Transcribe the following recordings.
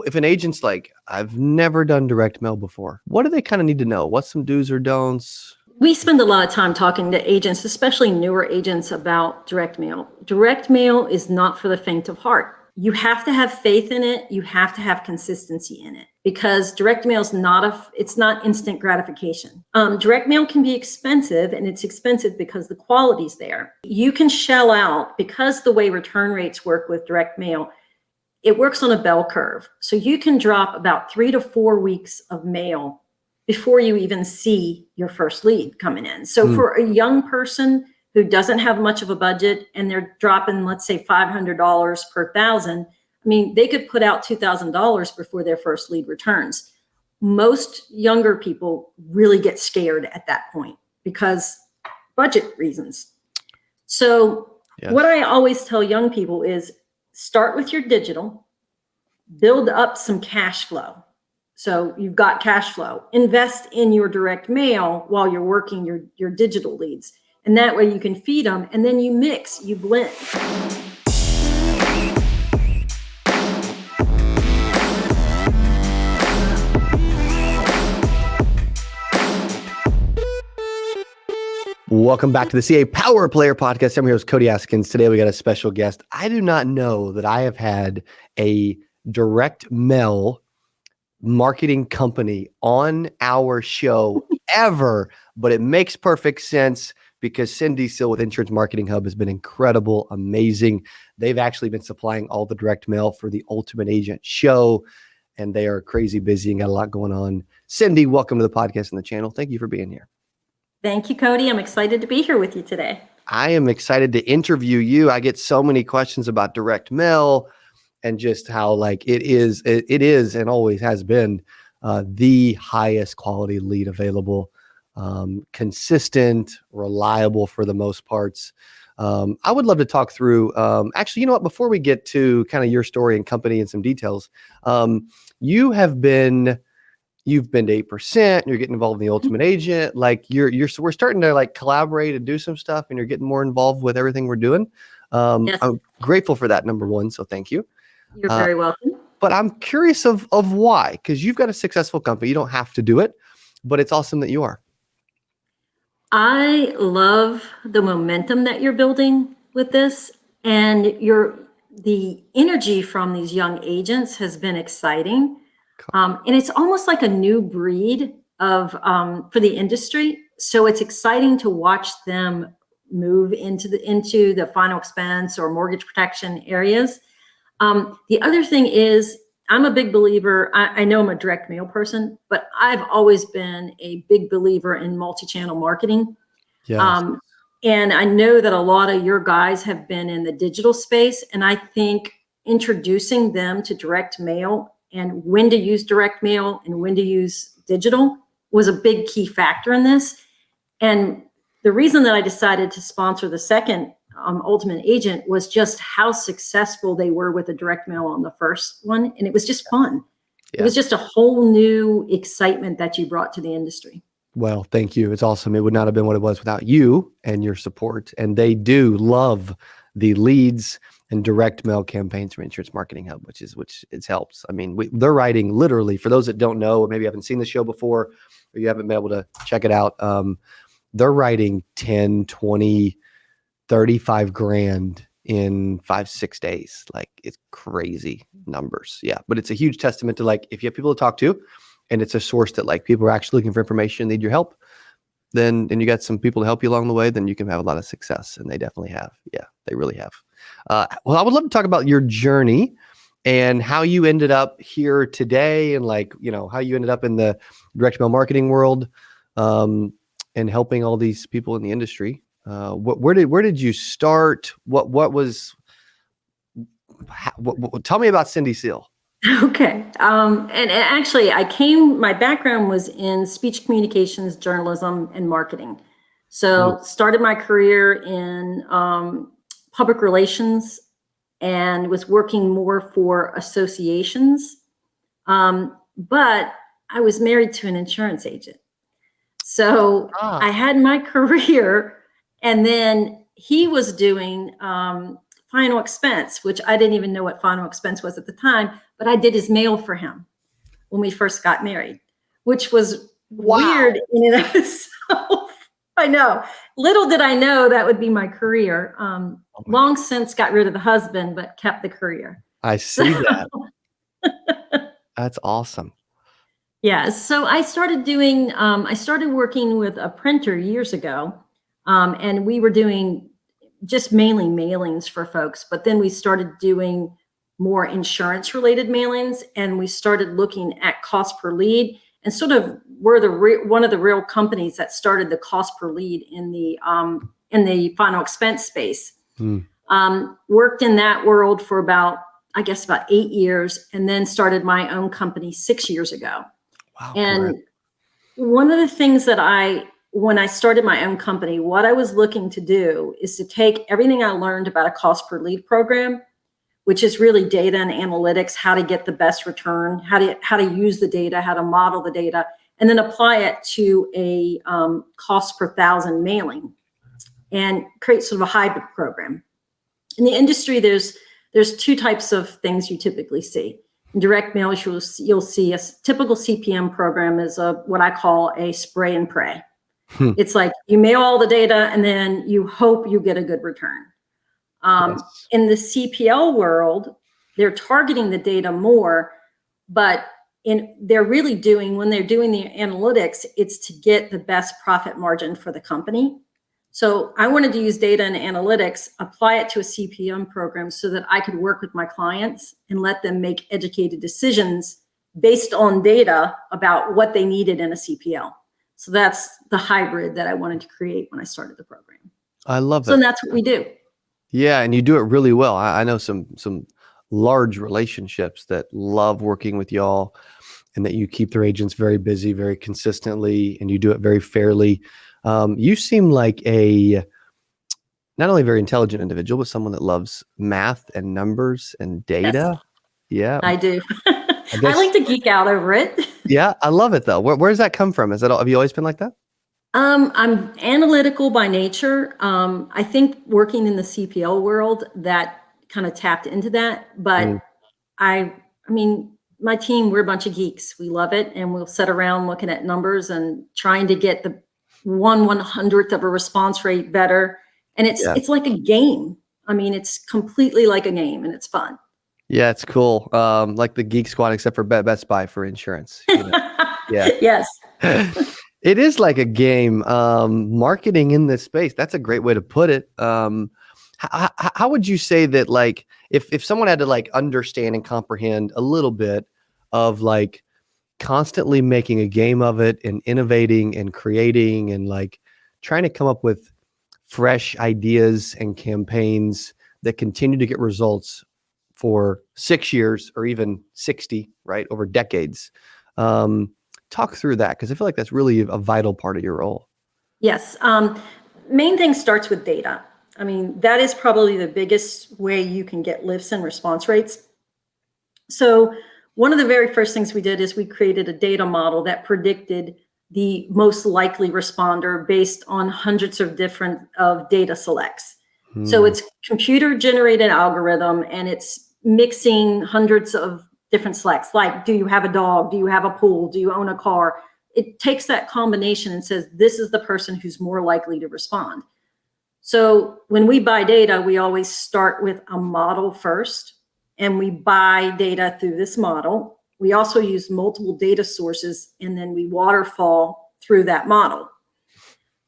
if an agent's like, I've never done direct mail before, what do they kind of need to know? What's some do's or don'ts? We spend a lot of time talking to agents, especially newer agents, about direct mail. Direct mail is not for the faint of heart. You have to have faith in it. You have to have consistency in it, because direct mail is it's not instant gratification. Direct mail can be expensive, and it's expensive because the quality's there. You can shell out, because the way return rates work with direct mail, it works on a bell curve. So you can drop about 3 to 4 weeks of mail before you even see your first lead coming in. So for a young person who doesn't have much of a budget and they're dropping, let's say $500 per thousand, I mean, they could put out $2,000 before their first lead returns. Most younger people really get scared at that point because budget reasons. So what I always tell young people is start with your digital, build up some cash flow. So you've got cash flow, invest in your direct mail while you're working your digital leads. And that way you can feed them, and then you mix, you blend. Welcome back to the CA Power Player Podcast. I'm your host, Cody Askins. Today we got a special guest. I do not know that I have had a direct mail marketing company on our show ever, but it makes perfect sense because Seel with Insurance Marketing Hub has been incredible, amazing. They've actually been supplying all the direct mail for the Ultimate Agent show, and they are crazy busy and got a lot going on. Cindy, welcome to the podcast and the channel. Thank you for being here. Thank you, Cody. I'm excited to be here with you today. I am excited to interview you. I get so many questions about direct mail and just how like it is and always has been the highest quality lead available, consistent, reliable for the most parts. I would love to talk through, actually, you know what, before we get to kind of your story and company and some details, you've been to 8%, you're getting involved in the Ultimate Agent, like we're starting to like collaborate and do some stuff, and you're getting more involved with everything we're doing. Yes. I'm grateful for that, number one. So thank you. You're very welcome. But I'm curious of why, because you've got a successful company. You don't have to do it, but it's awesome that you are. I love the momentum that you're building with this, and the energy from these young agents has been exciting. And it's almost like a new breed for the industry. So it's exciting to watch them move into the final expense or mortgage protection areas. The other thing is, I'm a big believer. I know I'm a direct mail person, but I've always been a big believer in multi-channel marketing. Yes. And I know that a lot of your guys have been in the digital space, and I think introducing them to direct mail and when to use direct mail and when to use digital was a big key factor in this. And the reason that I decided to sponsor the second Ultimate Agent was just how successful they were with the direct mail on the first one. And it was just fun. Yeah. It was just a whole new excitement that you brought to the industry. Well, thank you. It's awesome. It would not have been what it was without you and your support. And they do love the leads and direct mail campaigns from Insurance Marketing Hub, which it helps. I mean, they're writing literally, for those that don't know, or maybe haven't seen the show before, or you haven't been able to check it out. They're writing 10, 20, 35 grand in 5-6 days. Like, it's crazy numbers. Yeah. But it's a huge testament to, like, if you have people to talk to and it's a source that like people are actually looking for information, need your help, then, and you got some people to help you along the way, then you can have a lot of success. And they definitely have. Yeah, they really have. Well, I would love to talk about your journey and how you ended up here today, and like, you know, how you ended up in the direct mail marketing world, and helping all these people in the industry. Where did you start? Tell me about Cindy Seel. Okay. And actually my background was in speech communications, journalism, and marketing. So started my career in public relations and was working more for associations. But I was married to an insurance agent. So I had my career, and then he was doing final expense, which I didn't even know what final expense was at the time, but I did his mail for him when we first got married, which was weird in and of itself. I know. Little did I know that would be my career. Long since got rid of the husband, but kept the career. I see that. That's awesome. Yeah. So I started working with a printer years ago. And we were doing just mainly mailings for folks, but then we started doing more insurance related mailings, and we started looking at cost per lead, and sort of we're one of the real companies that started the cost per lead in the final expense space. Worked in that world for about 8 years, and then started my own company 6 years ago. Wow. And correct. one of the things that when I started my own company, what I was looking to do is to take everything I learned about a cost per lead program, which is really data and analytics, how to get the best return, how to use the data, how to model the data, and then apply it to a cost per thousand mailing, and create sort of a hybrid program. In the industry, there's two types of things you typically see. In direct mail, you'll see a typical CPM program is what I call a spray and pray. It's like you mail all the data and then you hope you get a good return. Yes. In the CPL world, they're targeting the data more, but they're really when they're doing the analytics, it's to get the best profit margin for the company. So I wanted to use data and analytics, apply it to a CPM program so that I could work with my clients and let them make educated decisions based on data about what they needed in a CPL. So that's the hybrid that I wanted to create when I started the program. I love it. So that's what we do. Yeah, and you do it really well. I know some large relationships that love working with y'all, and that you keep their agents very busy, very consistently, and you do it very fairly. You seem like a not only very intelligent individual, but someone that loves math and numbers and data. Yes, Yeah, I do. I guess. I like to geek out over it. Yeah, I love it though. Where does that come from? Have you always been like that? I'm analytical by nature. I think working in the CPL world, that kind of tapped into that. But I mean, my team, we're a bunch of geeks. We love it, and we'll sit around looking at numbers and trying to get the 1/100th of a response rate better. And it's like a game. I mean, it's completely like a game, and it's fun. Yeah, it's cool. Like the Geek Squad, except for Best Buy for insurance. Yeah. Yes. It is like a game. Marketing in this space, that's a great way to put it. How would you say that, like, if someone had to like understand and comprehend a little bit of like constantly making a game of it and innovating and creating and like trying to come up with fresh ideas and campaigns that continue to get results for 6 years or even 60, right, over decades. Talk through that, because I feel like that's really a vital part of your role. Yes. Main thing starts with data. I mean, that is probably the biggest way you can get lifts and response rates. So one of the very first things we did is we created a data model that predicted the most likely responder based on hundreds of different data selects. So it's computer generated algorithm, and it's mixing hundreds of different selects, like, do you have a dog? Do you have a pool? Do you own a car? It takes that combination and says, this is the person who's more likely to respond. So when we buy data, we always start with a model first, and we buy data through this model. We also use multiple data sources, and then we waterfall through that model.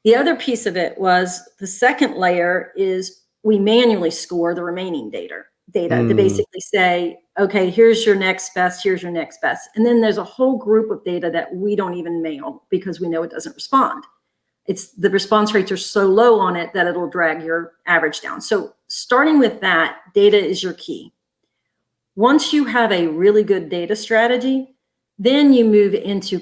The other piece of it was the second layer is we manually score the remaining data to basically say, okay, here's your next best, here's your next best. And then there's a whole group of data that we don't even mail because we know it doesn't respond. The response rates are so low on it that it'll drag your average down. So starting with that, data is your key. Once you have a really good data strategy, then you move into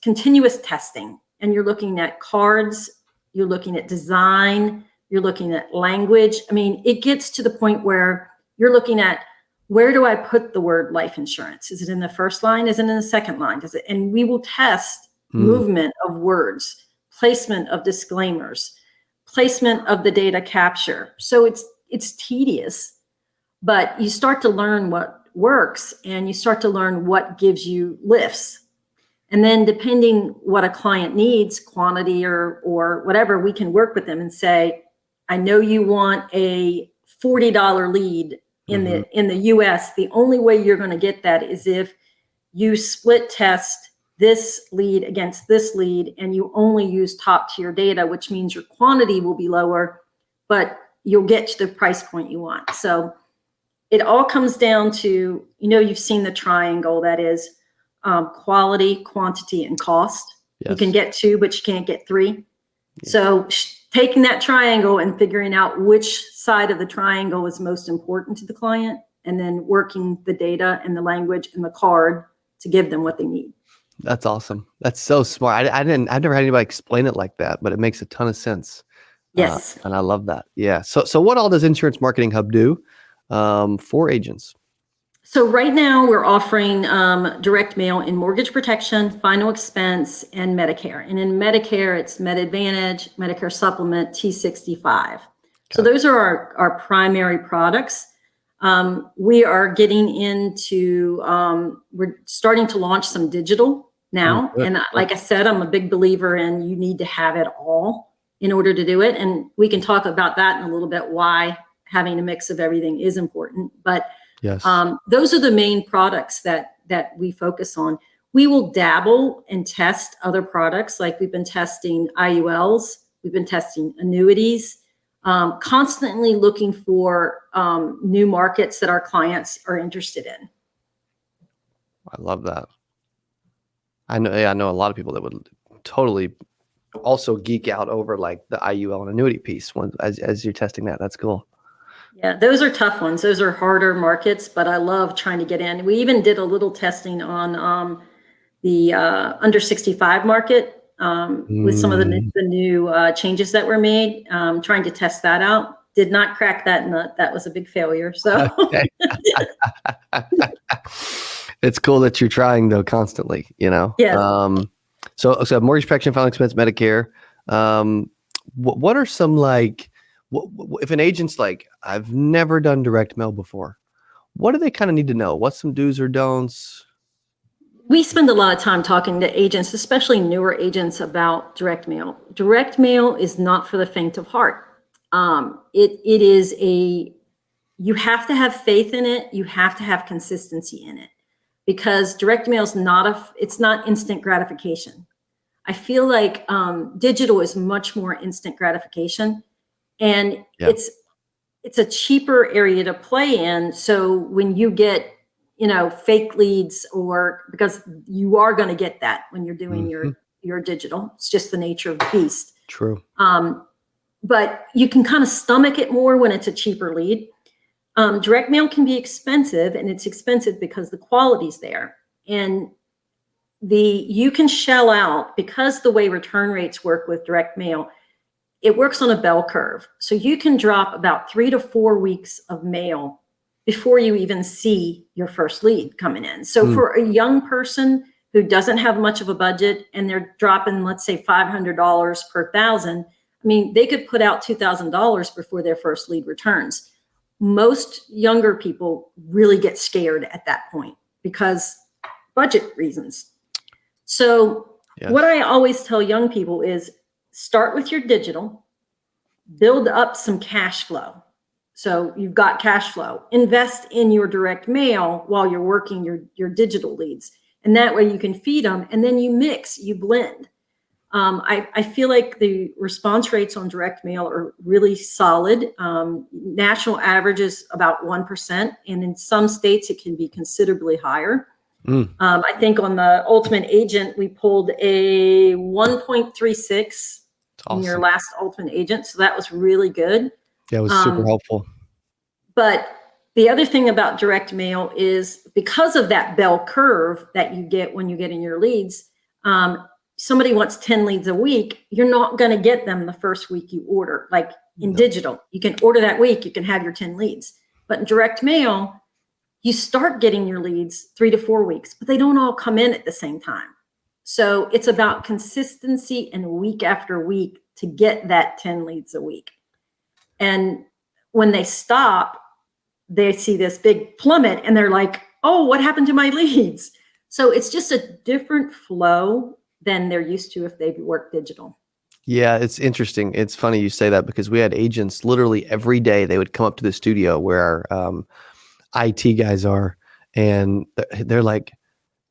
continuous testing, and you're looking at cards, you're looking at design, you're looking at language. I mean, it gets to the point where you're looking at, where do I put the word life insurance? Is it in the first line? Is it in the second line? And we will test movement of words, placement of disclaimers, placement of the data capture. So it's tedious, but you start to learn what works and you start to learn what gives you lifts. And then depending what a client needs, quantity or whatever, we can work with them and say, I know you want a $40 lead in the US. The only way you're going to get that is if you split test this lead against this lead and you only use top tier data, which means your quantity will be lower, but you'll get to the price point you want. So it all comes down to, you've seen the triangle, that is quality, quantity, and cost. Yes. You can get 2, but you can't get 3. Yeah. So taking that triangle and figuring out which side of the triangle is most important to the client, and then working the data and the language and the card to give them what they need. That's awesome. That's so smart. I've never had anybody explain it like that, but it makes a ton of sense. Yes. And I love that. Yeah. So what all does Insurance Marketing Hub do for agents? So right now we're offering direct mail in mortgage protection, final expense, and Medicare. And in Medicare, it's Med Advantage, Medicare Supplement, T65. Okay. So those are our primary products. We are getting into, we're starting to launch some digital now. And like I said, I'm a big believer in you need to have it all in order to do it. And we can talk about that in a little bit, why having a mix of everything is important. But yes, those are the main products that we focus on. We will dabble and test other products. Like we've been testing IULs, we've been testing annuities, constantly looking for new markets that our clients are interested in. I love that. I know a lot of people that would totally also geek out over like the IUL and annuity piece as you're testing that. That's cool. Yeah, those are tough ones. Those are harder markets, but I love trying to get in. We even did a little testing on the under 65 market with some of the new changes that were made, trying to test that out. Did not crack that nut. That was a big failure. So okay. It's cool that you're trying though constantly, Yeah. So mortgage protection, final expense, Medicare. What are some if an agent's like, I've never done direct mail before, what do they kind of need to know? What's some do's or don'ts? We spend a lot of time talking to agents, especially newer agents, about direct mail. Direct mail is not for the faint of heart. It is you have to have faith in it. You have to have consistency in it, because direct mail is it's not instant gratification. I feel like digital is much more instant gratification, and it's a cheaper area to play in. So when you get fake leads, or because you are going to get that when you're doing your digital, it's just the nature of the beast. True. But you can kind of stomach it more when it's a cheaper lead. Direct mail can be expensive, and it's expensive because the quality's there. And you can shell out, because the way return rates work with direct mail, it works on a bell curve. So you can drop about 3 to 4 weeks of mail before you even see your first lead coming in. So for a young person who doesn't have much of a budget and they're dropping, let's say $500 per 1,000, I mean, they could put out $2,000 before their first lead returns. Most younger people really get scared at that point because budget reasons. So what I always tell young people is start with your digital, build up some cash flow. So you've got cash flow, invest in your direct mail while you're working your digital leads. And that way you can feed them, and then you mix, you blend. I feel like the response rates on direct mail are really solid. National average is about 1%, and in some states it can be considerably higher. I think on the Ultimate Agent, we pulled a 1.36 in your last Ultimate Agent. So that was really good. Yeah, it was super helpful. But the other thing about direct mail is, because of that bell curve that you get when you get in your leads, somebody wants 10 leads a week, you're not going to get them the first week you order. Like in digital, you can order that week, you can have your 10 leads. But in direct mail, you start getting your leads 3 to 4 weeks, but they don't all come in at the same time. So it's about consistency and week after week to get that 10 leads a week. And when they stop, they see this big plummet and they're like, oh, what happened to my leads? So it's just a different flow than they're used to if they've worked digital. Yeah, it's interesting. It's funny you say that because we had agents literally every day. They would come up to the studio where our IT guys are, and they're like,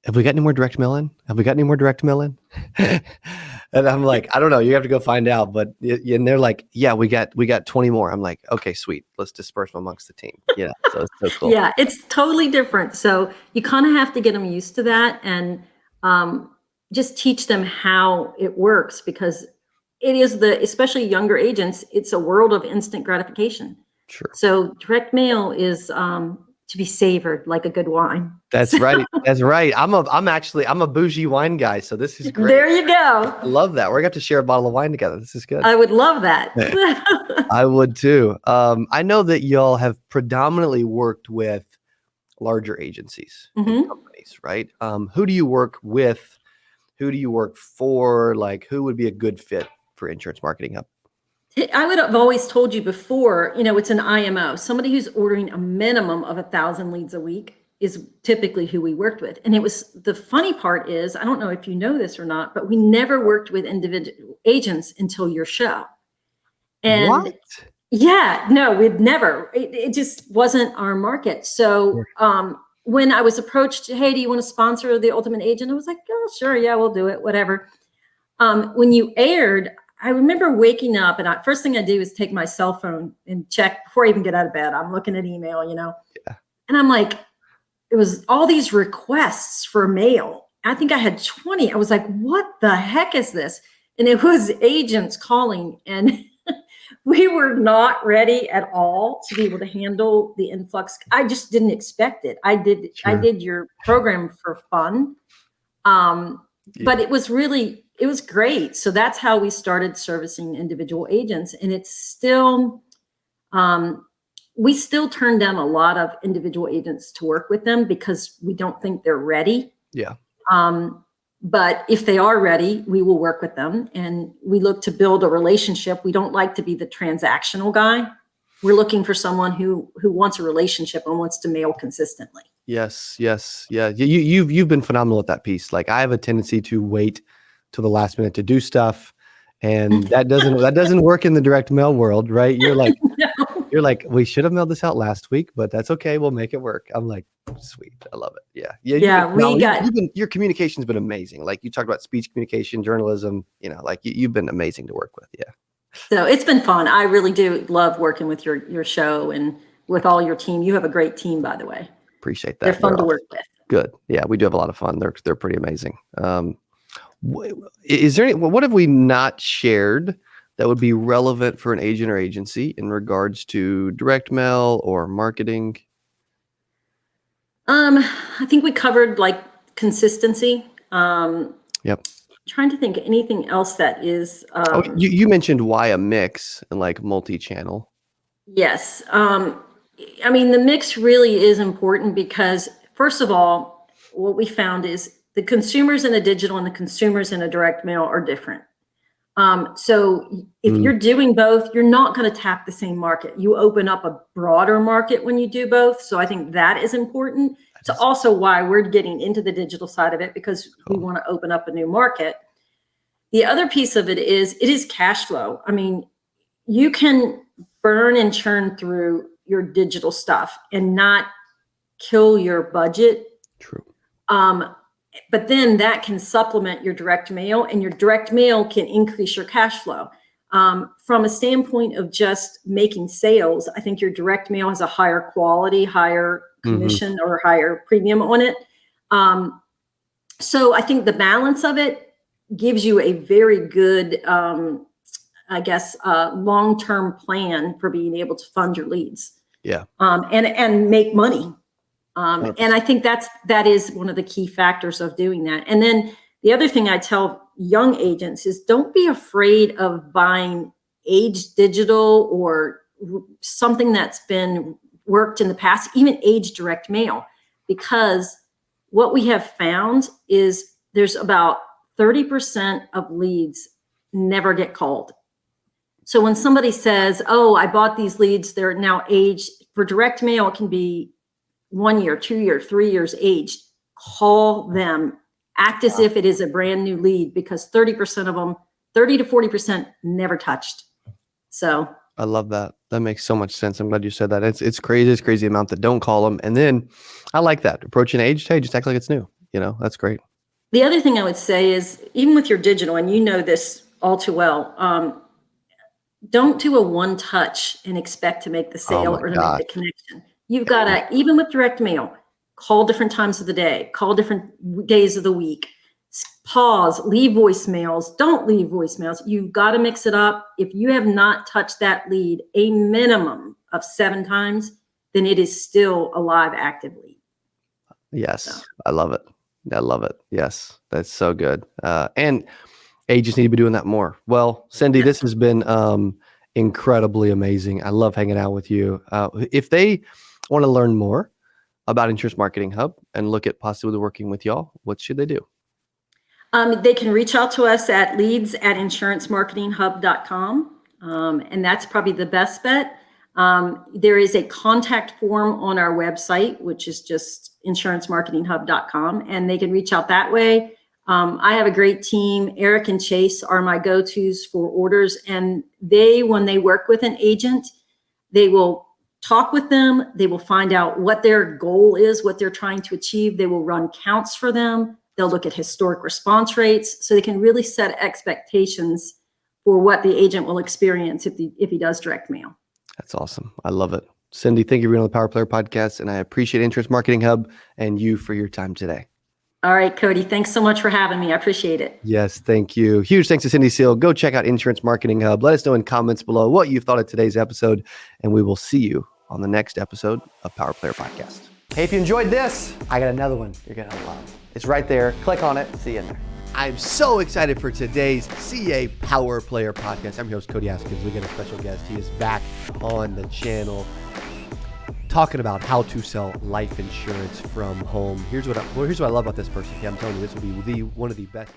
"Have we got any more direct mail in? Have we got any more direct mail in?" And I'm like, "I don't know. You have to go find out." But and they're like, "Yeah, we got 20 more." I'm like, "Okay, sweet. Let's disperse them amongst the team." Yeah, so it's so cool. Yeah, it's totally different. So you kind of have to get them used to that and just teach them how it works, because it is especially younger agents, it's a world of instant gratification. Sure. So direct mail is to be savored like a good wine. That's right. That's right. I'm a bougie wine guy, so this is great. There you go. I love that. We're gonna have to share a bottle of wine together. This is good. I would love that. I would too. I know that y'all have predominantly worked with larger agencies and companies, right? Who do you work with? Who do you work for? Like, who would be a good fit for Insurance Marketing Hub? I would have always told you before, it's an IMO. Somebody who's ordering a minimum of 1,000 leads a week is typically who we worked with. And the funny part is, I don't know if you know this or not, but we never worked with individual agents until your show. And what? Yeah, no, we'd never. It just wasn't our market. So when I was approached, hey, do you want to sponsor The Ultimate Agent? I was like, oh, sure, yeah, we'll do it, whatever. When you aired, I remember waking up and first thing I do is take my cell phone and check before I even get out of bed. I'm looking at email, Yeah. And I'm like, it was all these requests for mail. I think I had 20. I was like, what the heck is this? And it was agents calling, and we were not ready at all to be able to handle the influx. I just didn't expect it. I did your program for fun. But it was great. So that's how we started servicing individual agents. And it's still, we still turn down a lot of individual agents to work with them because we don't think they're ready. Yeah. But if they are ready, we will work with them, and we look to build a relationship. We don't like to be the transactional guy. We're looking for someone who wants a relationship and wants to mail consistently. Yes. Yeah. You've been phenomenal at that piece. Like, I have a tendency to wait till the last minute to do stuff, and that doesn't work in the direct mail world, right? You're like, No. You're like, we should have mailed this out last week, but that's okay. We'll make it work. I'm like, sweet. I love it. Yeah. Your communication's been amazing. Like, you talked about speech communication, journalism, like you've been amazing to work with. Yeah. So it's been fun. I really do love working with your show and with all your team. You have a great team, by the way. Appreciate that. They're fun to work with. Good. Yeah, we do have a lot of fun. They're pretty amazing. Is there what have we not shared that would be relevant for an agent or agency in regards to direct mail or marketing? I think we covered like consistency. Yep. Trying to think anything else that is. You mentioned why a mix and like multi-channel. Yes. I mean, the mix really is important because, first of all, what we found is the consumers in a digital and the consumers in a direct mail are different. So if you're doing both, you're not going to tap the same market. You open up a broader market when you do both. So I think that is important. It's also why we're getting into the digital side of it, because we want to open up a new market. The other piece of it is cash flow. I mean, you can burn and churn through your digital stuff and not kill your budget. True. But then that can supplement your direct mail, and your direct mail can increase your cash flow. From a standpoint of just making sales, I think your direct mail has a higher quality, higher commission or higher premium on it. So I think the balance of it gives you a very good, long-term plan for being able to fund your leads. Yeah. And make money. And I think that is one of the key factors of doing that. And then the other thing I tell young agents is don't be afraid of buying aged digital or something that's been worked in the past, even aged direct mail, because what we have found is there's about 30% of leads never get called. So when somebody says, oh, I bought these leads, they're now aged, for direct mail, it can be 1 year, 2 year, 3 years aged. Call them, act as if it is a brand new lead, because 30% of them, 30 to 40% never touched. So I love that. That makes so much sense. I'm glad you said that. It's crazy. It's crazy amount that don't call them. And then I like that approaching age. Hey, just act like it's new. That's great. the other thing I would say is, even with your digital, and you know this all too well, don't do a one touch and expect to make the sale my or to gosh. make the connection. You've got to, even with direct mail, call different times of the day, call different days of the week, pause, leave voicemails, don't leave voicemails. You've got to mix it up. If you have not touched that lead a minimum of 7 times, then it is still a live, active lead. Yes. So. I love it. I love it. Yes. That's so good. And agents need to be doing that more. Well, Cindy, this has been incredibly amazing. I love hanging out with you. If they want to learn more about Insurance Marketing Hub and look at possibly working with y'all, what should they do? They can reach out to us at leads@insurancemarketinghub.com. And that's probably the best bet. There is a contact form on our website, which is just insurancemarketinghub.com, and they can reach out that way. I have a great team. Eric and Chase are my go-tos for orders, and when they work with an agent, they will talk with them. They will find out what their goal is, what they're trying to achieve. They will run counts for them. They'll look at historic response rates, so they can really set expectations for what the agent will experience if he does direct mail. That's awesome. I love it. Cindy, thank you for being on the Power Player Podcast, and I appreciate Insurance Marketing Hub and you for your time today. All right, Cody, thanks so much for having me. I appreciate it. Yes, thank you. Huge thanks to Cindy Seel. Go check out Insurance Marketing Hub. Let us know in comments below what you thought of today's episode, and we will see you on the next episode of Power Player Podcast. Hey, if you enjoyed this, I got another one you're going to love. It's right there. Click on it. See you in there. I'm so excited for today's CA Power Player Podcast. I'm your host, Cody Askins. We got a special guest. He is back on the channel talking about how to sell life insurance from home. Here's what I love about this person. Okay, I'm telling you, this will be one of the best.